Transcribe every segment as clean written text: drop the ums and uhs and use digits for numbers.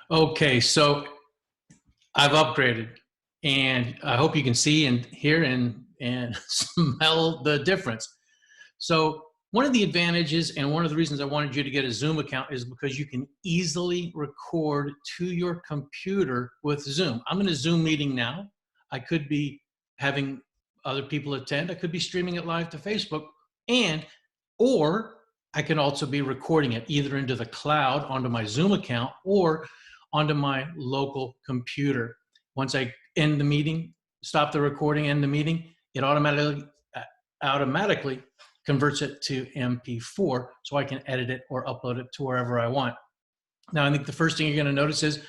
Okay, so I've upgraded, and I hope you can see and hear and smell the difference. So one of the advantages and one of the reasons I wanted you to get a Zoom account is because you can easily record to your computer with Zoom. I'm in a Zoom meeting now. I could be having other people attend. I could be streaming it live to Facebook, and or I can also be recording it either into the cloud onto my Zoom account or onto my local computer. Once I end the meeting, stop the recording, end the meeting, it automatically converts it to MP4 so I can edit it or upload it to wherever I want. Now, I think the first thing you're going to notice is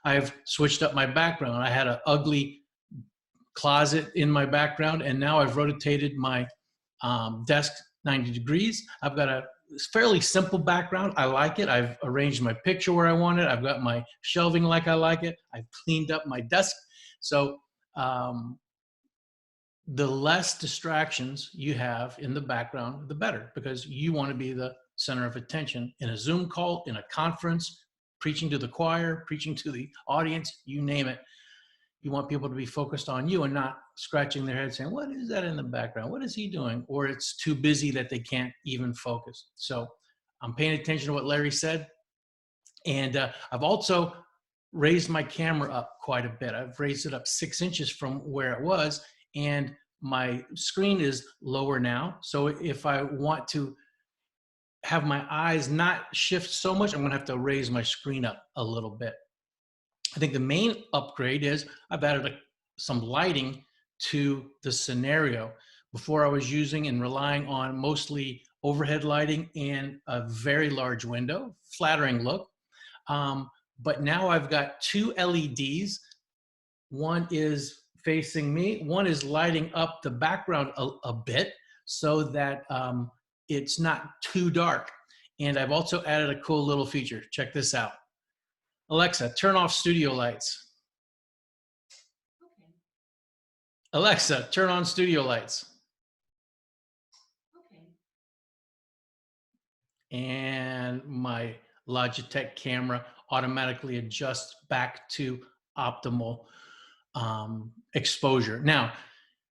I've switched up my background. I had an ugly closet in my background, and now I've rotated my desk 90 degrees. I've got a fairly simple background. I like it. I've arranged my picture where I want it. I've got my shelving like I like it. I've cleaned up my desk. So the less distractions you have in the background, the better, because you want to be the center of attention in a Zoom call, in a conference, preaching to the choir, preaching to the audience, you name it. You want people to be focused on you and not scratching their head saying, what is that in the background? What is he doing? Or it's too busy that they can't even focus. So I'm paying attention to what Larry said. And I've also raised my camera up quite a bit. I've raised it up 6 inches from where it was, and my screen is lower now. So if I want to have my eyes not shift so much, I'm gonna have to raise my screen up a little bit. I think the main upgrade is I've added some lighting to the scenario. Before I was using and relying on mostly overhead lighting and a very large window, flattering look. But now I've got two LEDs. One is facing me, one is lighting up the background a bit so that it's not too dark. And I've also added a cool little feature. Check this out. Alexa, turn off studio lights. Okay. Alexa, turn on studio lights. Okay. And my Logitech camera automatically adjusts back to optimal exposure. Now,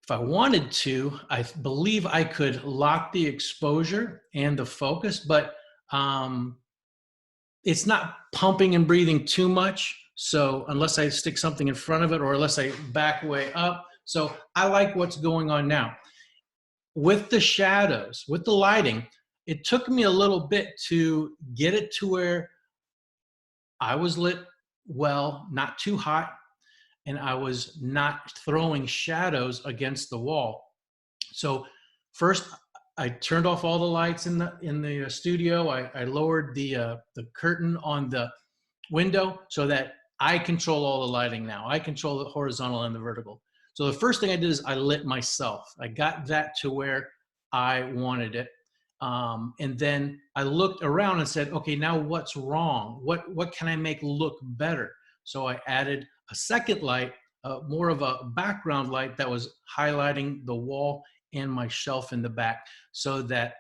if I wanted to, I believe I could lock the exposure and the focus, but it's not pumping and breathing too much. So unless I stick something in front of it or unless I back way up. So I like what's going on now. With the shadows, with the lighting, it took me a little bit to get it to where I was lit well, not too hot, and I was not throwing shadows against the wall. So first, I turned off all the lights in the studio. I lowered the curtain on the window so that I control all the lighting now. I control the horizontal and the vertical. So the first thing I did is I lit myself. I got that to where I wanted it. And then I looked around and said, okay, now what's wrong? What can I make look better? So I added a second light, more of a background light that was highlighting the wall and my shelf in the back so that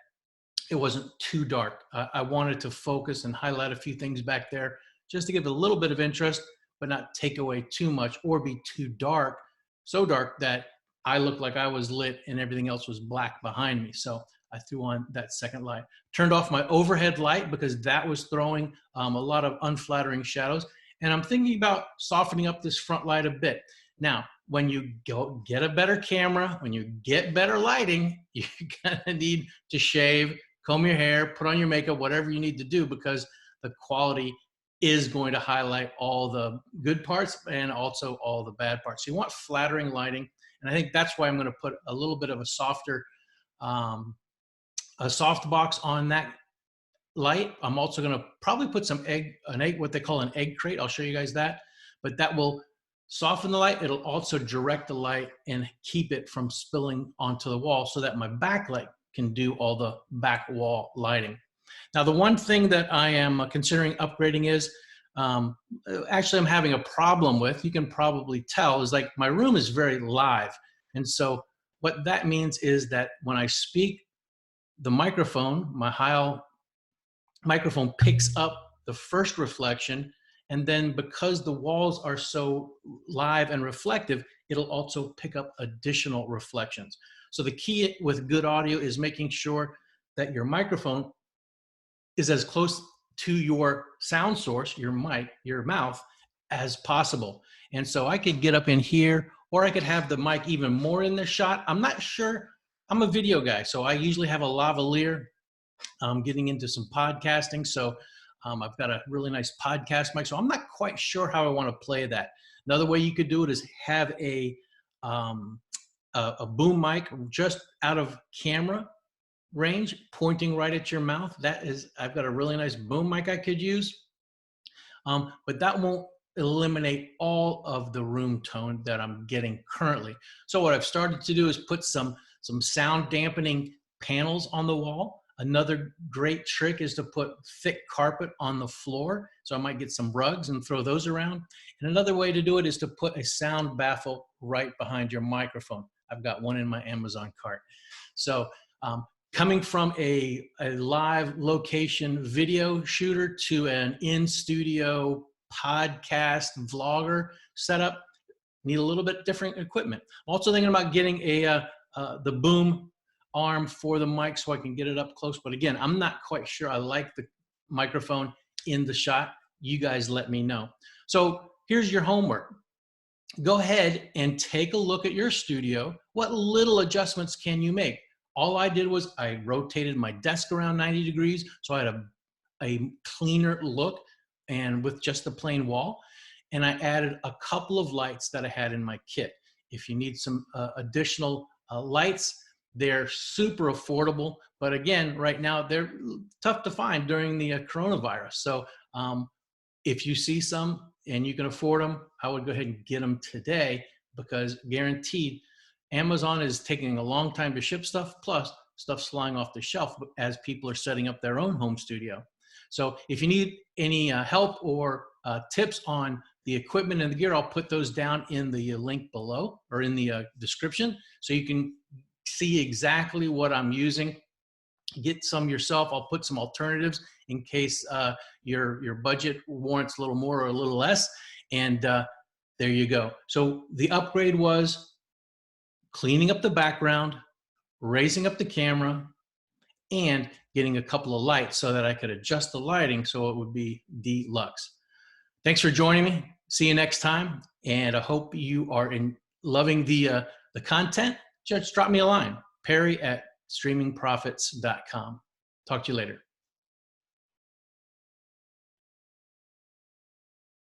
it wasn't too dark. I wanted to focus and highlight a few things back there just to give a little bit of interest, but not take away too much or be too dark, so dark that I looked like I was lit and everything else was black behind me. So I threw on that second light. Turned off my overhead light because that was throwing a lot of unflattering shadows. And I'm thinking about softening up this front light a bit. Now, when you go get a better camera, when you get better lighting, you're gonna need to shave, comb your hair, put on your makeup, whatever you need to do, because the quality is going to highlight all the good parts and also all the bad parts. So you want flattering lighting. And I think that's why I'm gonna put a little bit of a softer, a soft box on that light. I'm also gonna probably put some what they call an egg crate. I'll show you guys that, but that will soften the light. It'll also direct the light and keep it from spilling onto the wall so that my backlight can do all the back wall lighting. Now, the one thing that I am considering upgrading is, actually I'm having a problem with, you can probably tell, is like my room is very live. And so what that means is that when I speak, the microphone, my Heil microphone picks up the first reflection And then because the walls are so live and reflective, it'll also pick up additional reflections. So the key with good audio is making sure that your microphone is as close to your sound source, your mic, your mouth, as possible. And so I could get up in here, or I could have the mic even more in the shot. I'm not sure. I'm a video guy, so I usually have a lavalier. I'm getting into some podcasting, so I've got a really nice podcast mic. So I'm not quite sure how I want to play that. Another way you could do it is have a boom mic just out of camera range, pointing right at your mouth. I've got a really nice boom mic I could use, but that won't eliminate all of the room tone that I'm getting currently. So what I've started to do is put some sound dampening panels on the wall. Another great trick is to put thick carpet on the floor. So I might get some rugs and throw those around. And another way to do it is to put a sound baffle right behind your microphone. I've got one in my Amazon cart. So coming from a live location video shooter to an in-studio podcast vlogger setup, need a little bit different equipment. I'm also thinking about getting the boom arm for the mic so I can get it up close. But again, I'm not quite sure I like the microphone in the shot. You guys let me know. So here's your homework. Go ahead and take a look at your studio. What little adjustments can you make? All I did was I rotated my desk around 90 degrees so I had a cleaner look, and with just a plain wall. And I added a couple of lights that I had in my kit. If you need some additional lights, they're super affordable. But again, right now they're tough to find during the coronavirus. So if you see some and you can afford them, I would go ahead and get them today, because guaranteed Amazon is taking a long time to ship stuff, plus stuff's flying off the shelf as people are setting up their own home studio. So if you need any help or tips on the equipment and the gear, I'll put those down in the link below, or in the description, so you can see exactly what I'm using. Get some yourself. I'll put some alternatives in case your budget warrants a little more or a little less. And there you go. So the upgrade was cleaning up the background, raising up the camera, and getting a couple of lights so that I could adjust the lighting so it would be deluxe. Thanks for joining me. See you next time. And I hope you are loving the content. Just drop me a line, Perry@streamingprofits.com. Talk to you later.